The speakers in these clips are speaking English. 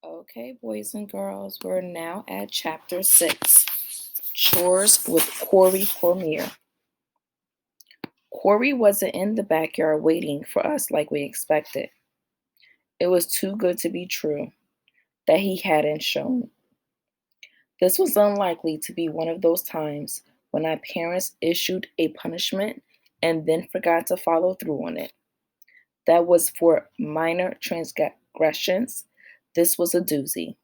Okay, boys and girls, we're now at chapter 6 Chores with Corey Cormier. Corey wasn't in the backyard waiting for us like we expected. It was too good to be true that he hadn't shown. This was unlikely to be one of those times when our parents issued a punishment and then forgot to follow through on it. That was for minor transgressions. This was a doozy.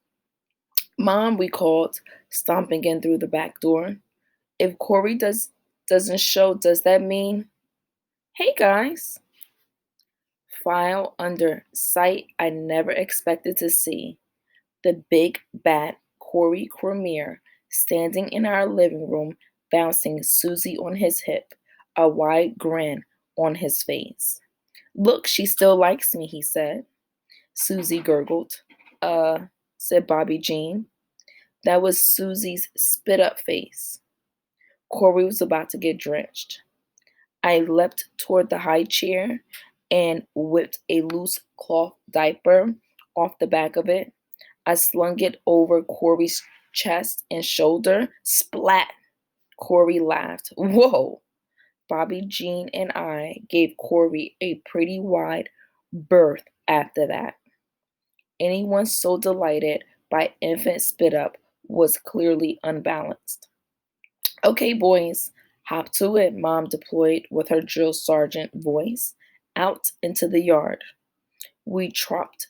Mom, we called, stomping in through the back door. If Corey doesn't show, does that mean, hey guys? File under sight I never expected to see. The big bat Corey Cormier standing in our living room, bouncing Susie on his hip, a wide grin on his face. Look, she still likes me, he said. Susie gurgled. Uh, said Bobby Jean. That was Susie's spit up face. Corey was about to get drenched. I leapt toward the high chair and whipped a loose cloth diaper off the back of it. I slung it over Corey's chest and shoulder. Splat! Corey laughed. Whoa! Bobby Jean and I gave Corey a pretty wide berth after that. Anyone so delighted by infant spit up was clearly unbalanced. Okay, boys, hop to it, Mom deployed with her drill sergeant voice out into the yard. We trooped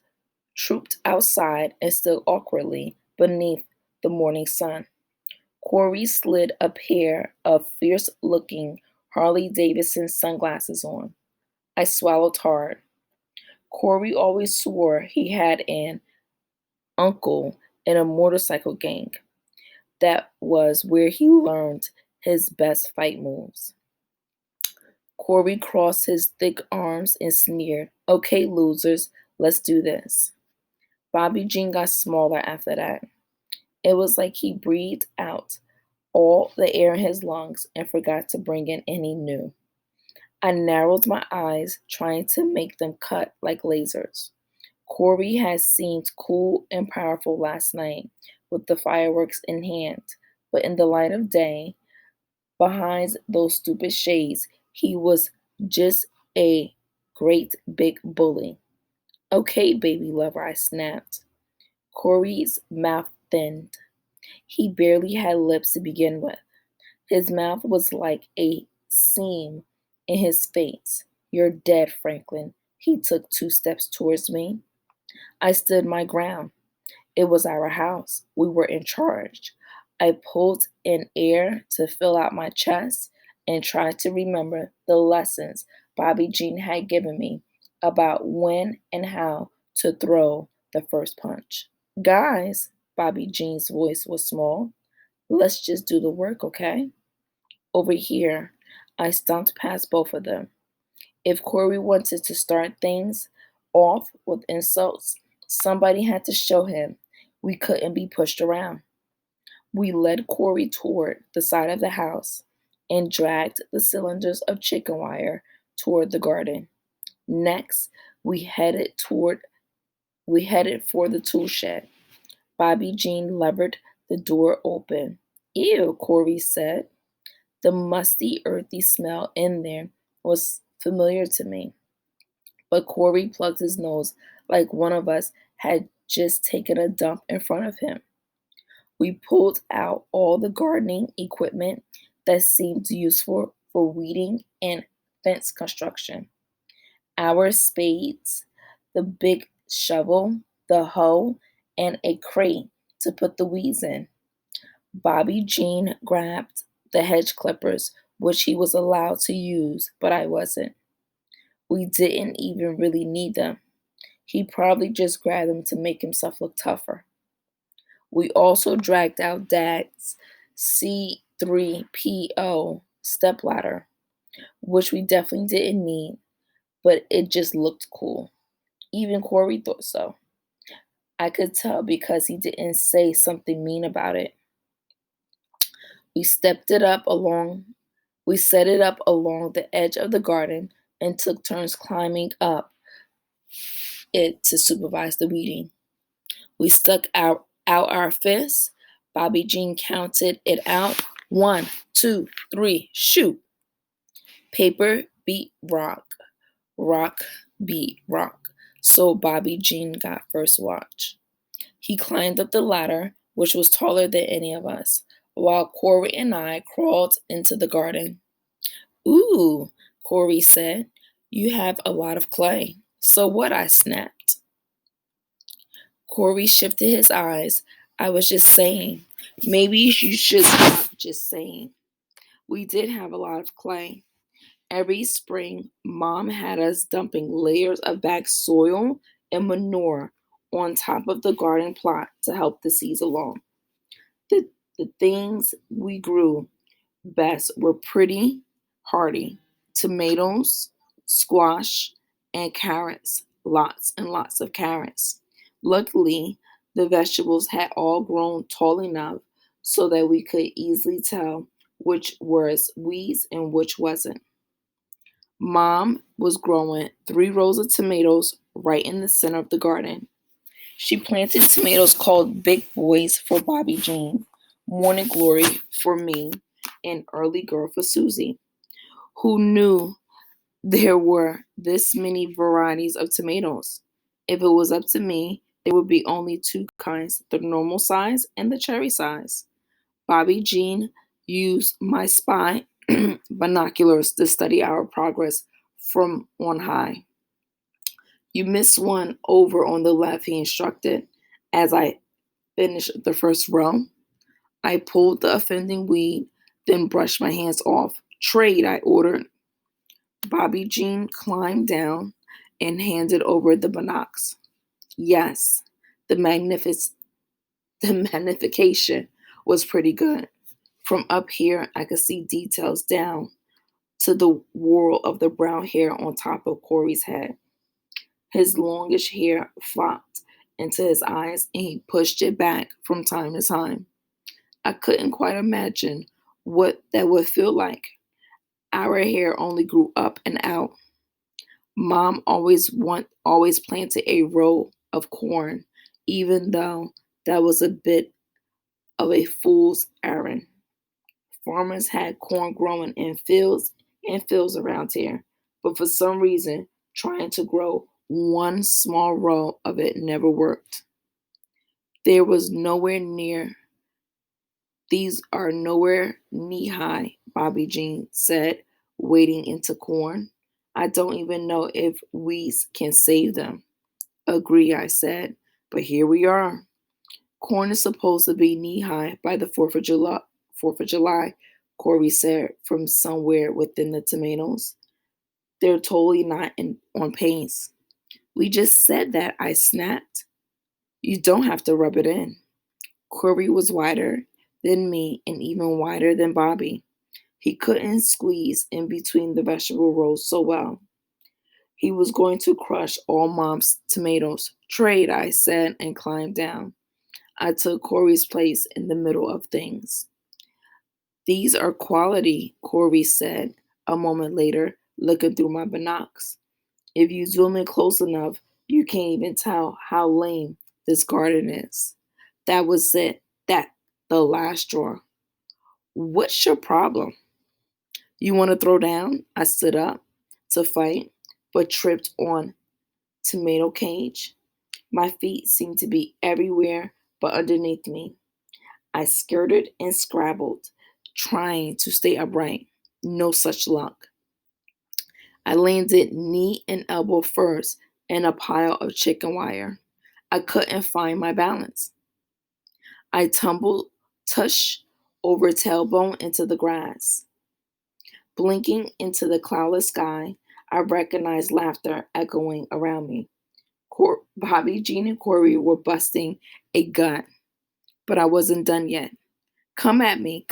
outside and stood awkwardly beneath the morning sun. Corey slid a pair of fierce looking Harley Davidson sunglasses on. I swallowed hard. Corey always swore he had an uncle in a motorcycle gang. That was where he learned his best fight moves. Corey crossed his thick arms and sneered, okay, losers, let's do this. Bobby Jean got smaller after that. It was like he breathed out all the air in his lungs and forgot to bring in any new. I narrowed my eyes, trying to make them cut like lasers. Corey had seemed cool and powerful last night with the fireworks in hand, but in the light of day, behind those stupid shades, he was just a great big bully. Okay, baby lover, I snapped. Corey's mouth thinned. He barely had lips to begin with. His mouth was like a seam in his face. You're dead, Franklin. He took 2 steps towards me. I stood my ground. It was our house. We were in charge. I pulled in air to fill out my chest and tried to remember the lessons Bobby Jean had given me about when and how to throw the first punch. Guys, Bobby Jean's voice was small. Let's just do the work, okay? Over here, I stomped past both of them. If Corey wanted to start things off with insults, somebody had to show him we couldn't be pushed around. We led Corey toward the side of the house and dragged the cylinders of chicken wire toward the garden. Next, we headed for the tool shed. Bobby Jean levered the door open. Ew, Corey said. The musty, earthy smell in there was familiar to me, but Corey plugged his nose like one of us had just taken a dump in front of him. We pulled out all the gardening equipment that seemed useful for weeding and fence construction. Our spades, the big shovel, the hoe, and a crate to put the weeds in. Bobby Jean grabbed the hedge clippers, which he was allowed to use, but I wasn't. We didn't even really need them. He probably just grabbed them to make himself look tougher. We also dragged out Dad's C3PO stepladder, which we definitely didn't need, but it just looked cool. Even Corey thought so. I could tell because he didn't say something mean about it. We stepped it up along We set it up along the edge of the garden and took turns climbing up it to supervise the weeding. We stuck out our fists. Bobby Jean counted it out. 1, 2, 3, shoot. Paper beat rock. Rock beat rock. So Bobby Jean got first watch. He climbed up the ladder, which was taller than any of us, while Corey and I crawled into the garden. Ooh, Corey said, you have a lot of clay. So what? I snapped. Corey shifted his eyes. I was just saying. Maybe you should stop just saying. We did have a lot of clay. Every spring, Mom had us dumping layers of back soil and manure on top of the garden plot to help the seeds along. The, the things we grew best were pretty hardy tomatoes, squash, and carrots. Lots and lots of carrots. Luckily, the vegetables had all grown tall enough so that we could easily tell which was weeds and which wasn't. Mom was growing 3 rows of tomatoes right in the center of the garden. She planted tomatoes called Big Boys for Bobby Jean, Morning Glory for me, and Early Girl for Susie. Who knew there were this many varieties of tomatoes? If it was up to me, there would be only 2 kinds, the normal size and the cherry size. Bobby Jean used my spy binoculars to study our progress from on high. You missed one over on the left, he instructed as I finished the first row. I pulled the offending weed, then brushed my hands off. Trade, I ordered. Bobby Jean climbed down and handed over the binocs. Yes, the the magnification was pretty good. From up here, I could see details down to the whorl of the brown hair on top of Corey's head. His longish hair flopped into his eyes and he pushed it back from time to time. I couldn't quite imagine what that would feel like. Our hair only grew up and out. Mom always planted a row of corn, even though that was a bit of a fool's errand. Farmers had corn growing in fields and fields around here, but for some reason, trying to grow one small row of it never worked. There was nowhere near, these are nowhere knee high, Bobby Jean said, wading into corn. I don't even know if weeds can save them. Agree, I said, but here we are. Corn is supposed to be knee high by the 4th of July. 4th of July, Corey said from somewhere within the tomatoes. They're totally not on pace. We just said that, I snapped. You don't have to rub it in. Corey was wider than me and even wider than Bobby. He couldn't squeeze in between the vegetable rows so well. He was going to crush all Mom's tomatoes. Trade, I said, and climbed down. I took Corey's place in the middle of things. These are quality, Corey said a moment later, looking through my binocs. If you zoom in close enough, you can't even tell how lame this garden is. That was it. That the last straw. What's your problem? You want to throw down? I stood up to fight, but tripped on tomato cage. My feet seemed to be everywhere but underneath me. I skirted and scrabbled, trying to stay upright. No such luck. I landed knee and elbow first in a pile of chicken wire. I couldn't find my balance. I tumbled tush over tailbone into the grass. Blinking into the cloudless sky, I recognized laughter echoing around me. Bobby, Jean, and Corey were busting a gut, but I wasn't done yet. Come at me,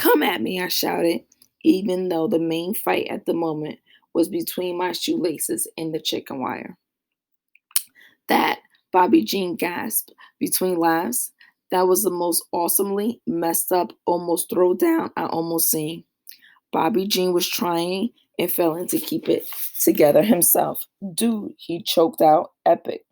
I shouted, even though the main fight at the moment was between my shoelaces and the chicken wire. That, Bobby Jean gasped between laughs, that was the most awesomely messed up, almost throw down I almost seen. Bobby Jean was trying and failing to keep it together himself. Dude, he choked out, epic.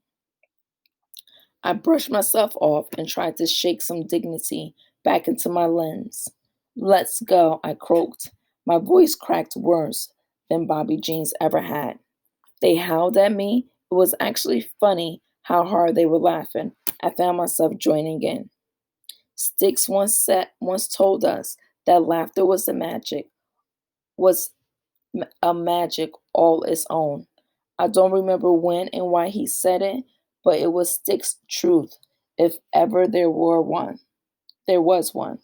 I brushed myself off and tried to shake some dignity back into my lens. Let's go, I croaked. My voice cracked worse than Bobby Jean's ever had. They howled at me. It was actually funny how hard they were laughing. I found myself joining in. Styx once told us that laughter was a magic all its own. I don't remember when and why he said it, but it was Styx's truth, if ever there was one.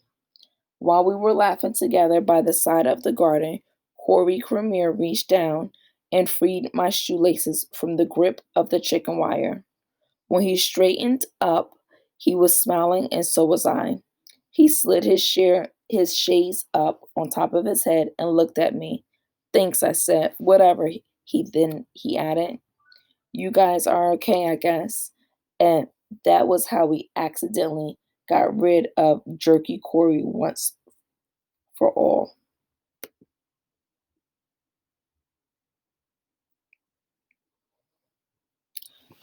While we were laughing together by the side of the garden, Corey Cremier reached down and freed my shoelaces from the grip of the chicken wire. When he straightened up, he was smiling and so was I. He slid his shades up on top of his head and looked at me. Thanks, I said. Whatever, he added. You guys are okay, I guess. And that was how we accidentally got rid of Jerky Corey once for all.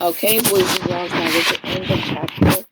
Okay, boys and girls, that was the end of chapter